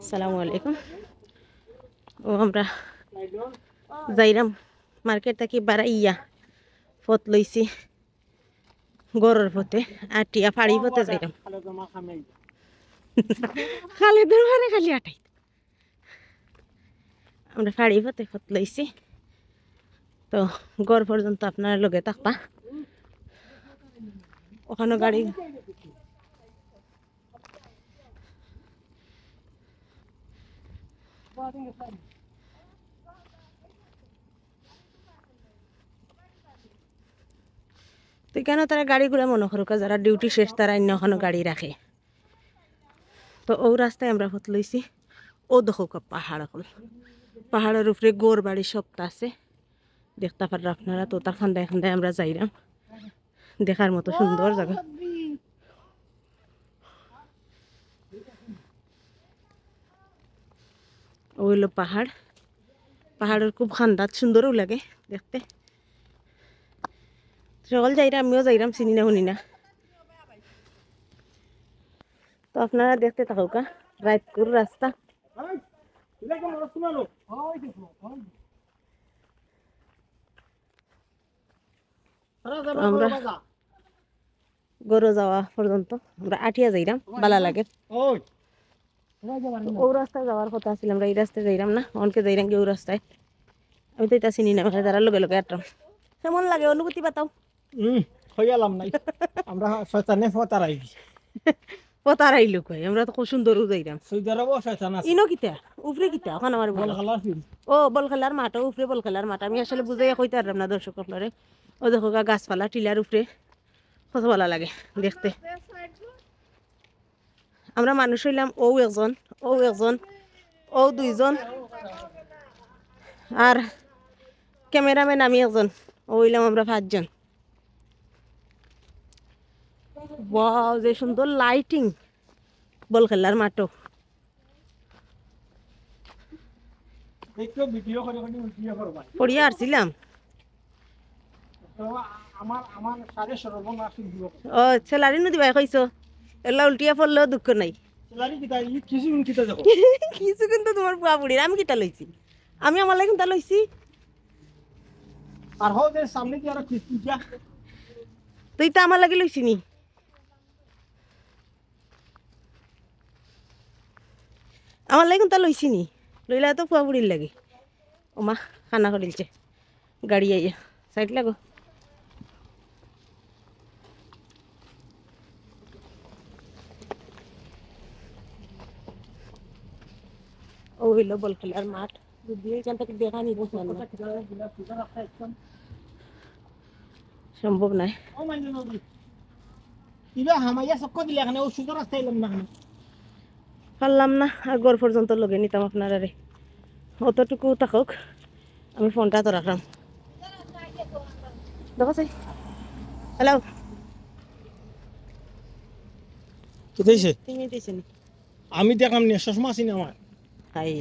আসসালামু আলাইকুম। ও আমরা যাইরাম মার্কেট থেকে বাড়াইয়া ফত লইছি গরুর ফতে আটিয়া ফাড়ি ফতে যাইরাম খালে দরবারে খালি আটাই আমরা ফাড়ি ফতে ফত লইছি। তো গড় পর্যন্ত আপনার লগে থাকবা ওখানে গাড়ি তো কেন তারা গাড়ি ঘুরে মনে করুক যারা ডিউটি শেষ তারা অন্য ওখানে গাড়ি রাখে। তো ও রাস্তায় আমরা ফত লইছি। ও দেখো পাহাড় হল পাহাড়ের উপরে গোড় বাড়ি সবটা আছে দেখতে পারেন আপনারা। তো তার খান্দায় খান্দায় আমরা যাইরাম দেখার মতো সুন্দর জায়গা। ওইলো পাহাড় পাহাড়ের খুব খান্দাত সুন্দরও লাগে দেখতে। সকল যাইরা আমিও যাইরাম চিনি না শুনি না। তো আপনারা দেখতে থাকুকা রায়পুর রাস্তা। আমরা গরু যাওয়া পর্যন্ত আমরা আটিয়া যাইরাম বালা লাগে। ও রাস্তায় যাওয়ার কথা ছিল আমরা এই রাস্তায় যাইরাম না অনকে যাইরাম কি ও রাস্তায়। আমি তো এটা চিনি না তারা লগে লগে আটরাম। কেমন লাগে অনুভূতি বাতাও? হইয়ালাম নাই আমরা শয়তানে ফতারাই পতারাই লোক হয় আমরা তো খুব সুন্দর যাইরাম। সুইদারও শয়তান আছে ইনো কিতা উপরে কিতা ওখানে আমার বল খেলার ফিল্ড। ও বল খেলার মাঠ উপরে বল খেলার মাঠ। আমি আসলে বুঝাই কইতে পারলাম না দর্শক আপনারে। ও দেখো গাছপালা টিলার উপরে কত ভালো লাগে দেখতে। আমরা মানুষ হইলাম ও একজন ও দুইজন আর ক্যামেরাম্যান আমি একজন ও হইলাম আমরা 5 জন। ওয়াও যে সুন্দর লাইটিং বল খেলার মাঠও। একটু ভিডিও করে ভিডিও করবা পড়িয়া আসছিলাম। তো আমার আমার সারে সর্বনাশ দিব ও ছেলারি নদী ভাই কইছো এলা উল্টিয়া পড়লেও দুঃখ নাই। সেলারি কিটা ই কিছু কিটা দেখো কিছু কিন্তু তোমার বুয়া বুড়ির আমি কিটা লইছি আমি আমার লাগে কিটা লইছি। আর হও যে সামনে কি আর কিস্তি যা তুই তো আমার লাগে লইছি নি। আমার লাগে তা লইছি নি লইলা তো বুয়া বুড়ির লাগে। ওমা খানা করিলছে গাড়ি আইয়া সাইড লাগো। ও হইলো বল খেলার মাঠ যদিও এখান থেকে দেখা নিব সম্ভব নাই। ও মাইনে নদী ইবা হামাইয়া সক্ক দিলে এখানে ও সুন্দর রাস্তা এলাম না এখানে পারলাম না আর গড় পর্যন্ত লগে নিতাম আপনারা রে। অতটুকু থাকুক আমি ফোনটা তো রাখলাম। দেখো চাই হ্যালো কোথায় তুমি দিয়েছেন আমি দেখাম নিয়ে চশমা আছি না আমার হাই